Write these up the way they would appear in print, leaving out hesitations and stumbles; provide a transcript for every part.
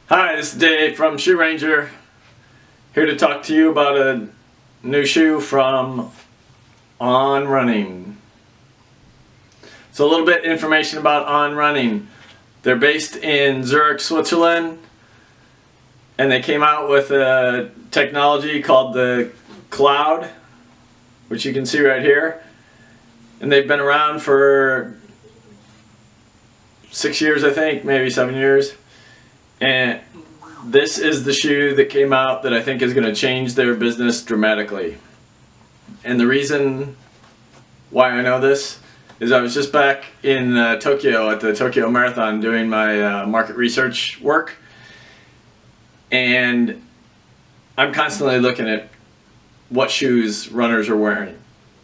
Hi, this is Dave from Shoe Ranger, here to talk to you about a new shoe from On Running. So a little bit information about On Running. They're based in Zurich, Switzerland, and they came out with a technology called the Cloud, which you can see right here. And they've been around for 6 years, I think, maybe 7 years. And this is the shoe that came out that I think is going to change their business dramatically. And the reason why I know this is I was just back in Tokyo at the Tokyo Marathon doing my market research work. And I'm constantly looking at what shoes runners are wearing.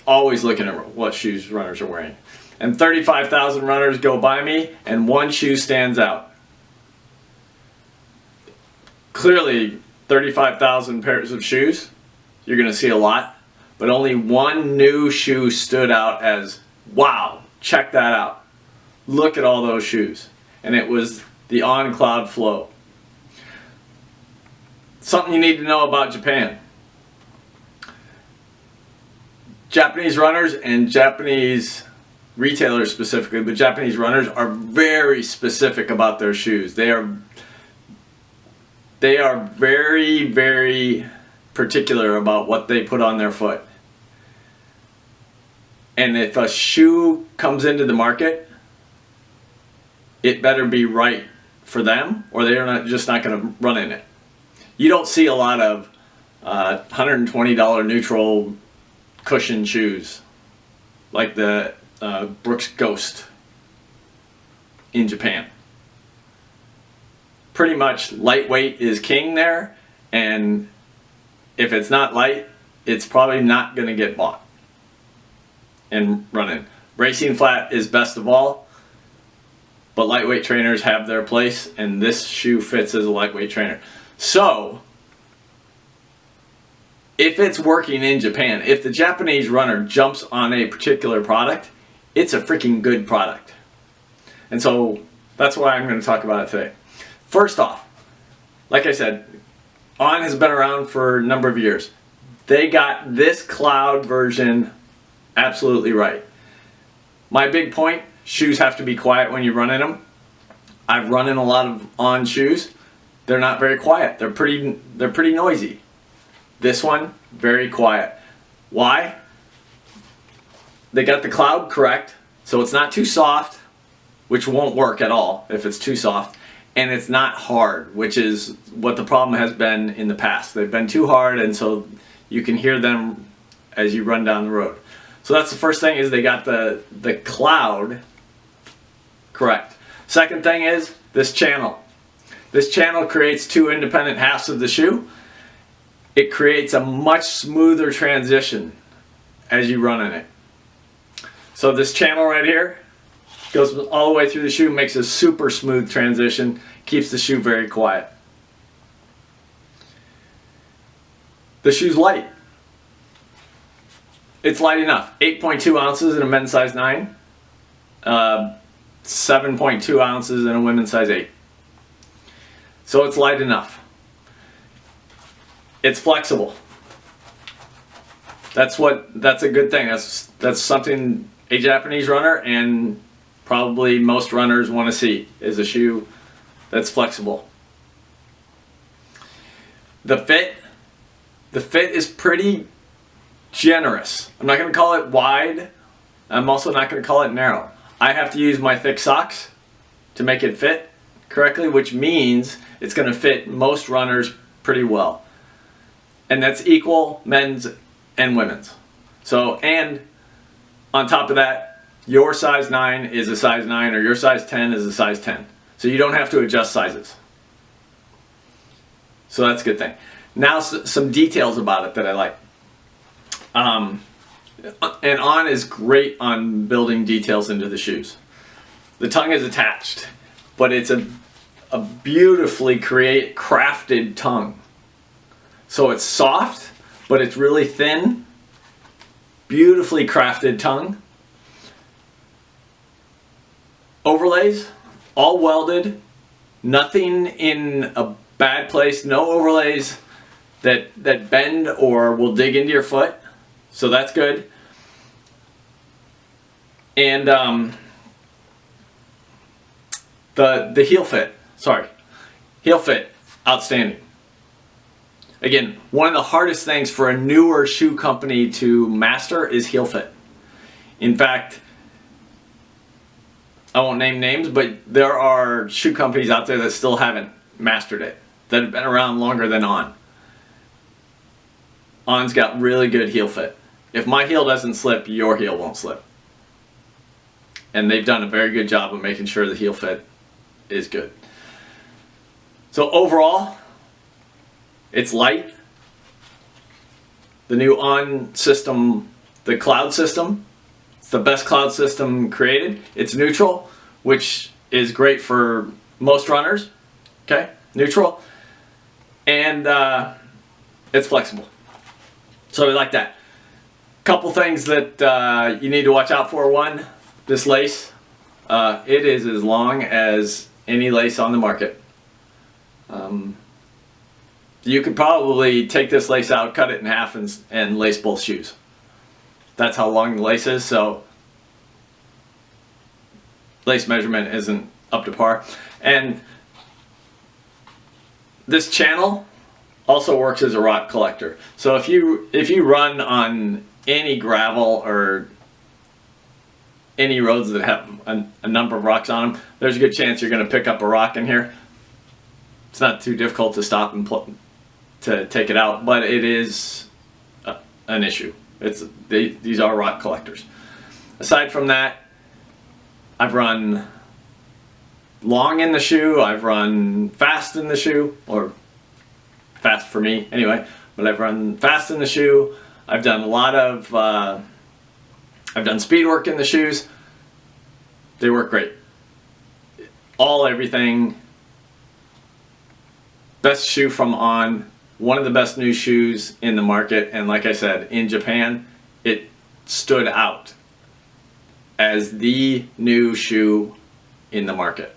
Always looking at what shoes runners are wearing. And 35,000 runners go by me and one shoe stands out. Clearly 35,000 pairs of shoes, you're going to see a lot, but only one new shoe stood out as, wow, check that out. Look at all those shoes. And it was the On Cloud Flow. Something you need to know about Japan. Japanese runners and Japanese retailers specifically, but Japanese runners are very specific about their shoes. They are very, very particular about what they put on their foot. And if a shoe comes into the market, it better be right for them or they're just not going to run in it. You don't see a lot of $120 neutral cushion shoes like the Brooks Ghost in Japan. Pretty much lightweight is king there, and if it's not light, it's probably not going to get bought and run in. Racing flat is best of all, but lightweight trainers have their place, and this shoe fits as a lightweight trainer. So, if it's working in Japan, if the Japanese runner jumps on a particular product, it's a freaking good product. And so, that's why I'm going to talk about it today. First off, like I said, On has been around for a number of years. They got this Cloud version absolutely right. My big point, shoes have to be quiet when you run in them. I've run in a lot of On shoes. They're not very quiet. They're pretty noisy. This one, very quiet. Why? They got the Cloud correct, so it's not too soft, which won't work at all if it's too soft. And it's not hard, which is what the problem has been in the past. They've been too hard, and so you can hear them as you run down the road. So that's the first thing, is they got the Cloud correct. Second thing is this channel. This channel creates two independent halves of the shoe. It creates a much smoother transition as you run in it. So this channel right here goes all the way through the shoe, makes a super smooth transition, keeps the shoe very quiet. The shoe's light. It's light enough. 8.2 ounces in a men's size 9, 7.2 ounces in a women's size 8. So it's light enough. It's flexible. That's a good thing. That's something a Japanese runner and probably most runners want to see, is a shoe that's flexible. The fit is pretty generous. I'm not going to call it wide. I'm also not going to call it narrow. I have to use my thick socks to make it fit correctly, which means it's going to fit most runners pretty well. And that's equal men's and women's. So, and on top of that, your size 9 is a size 9, or your size 10 is a size 10. So you don't have to adjust sizes. So that's a good thing. Now some details about it that I like. And On is great on building details into the shoes. The tongue is attached, but it's a beautifully crafted tongue. So it's soft, but it's really thin. Beautifully crafted tongue. Overlays, all welded, Nothing in a bad place, no overlays that bend or will dig into your foot, so that's good. And the heel fit, heel fit, outstanding. Again, one of the hardest things for a newer shoe company to master is heel fit. In fact, I won't name names, but there are shoe companies out there that still haven't mastered it, that have been around longer than On. On's got really good heel fit. If my heel doesn't slip, your heel won't slip. And they've done a very good job of making sure the heel fit is good. So overall, it's light. The new On system, the cloud system, it's the best cloud system created. It's neutral, which is great for most runners. Okay, neutral. And it's flexible. So we like that. Couple things that you need to watch out for. One, this lace. It is as long as any lace on the market. You could probably take this lace out, cut it in half, and lace both shoes. That's how long the lace is, so lace measurement isn't up to par. And this channel also works as a rock collector. So if you run on any gravel or any roads that have a number of rocks on them, there's a good chance you're going to pick up a rock in here. It's not too difficult to stop and to take it out, but it is an issue. These are rock collectors. Aside from that, I've run long in the shoe, I've run fast in the shoe, or fast for me anyway, but I've run fast in the shoe. I've done a lot of, I've done speed work in the shoes. They work great. Everything. Best shoe from On. One of the best new shoes in the market, and like I said, in Japan, it stood out as the new shoe in the market.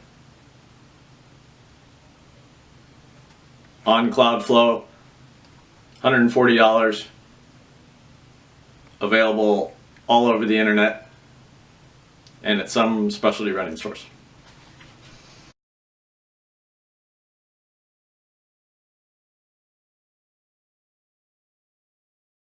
On Cloudflow, $140, available all over the internet and at some specialty running stores.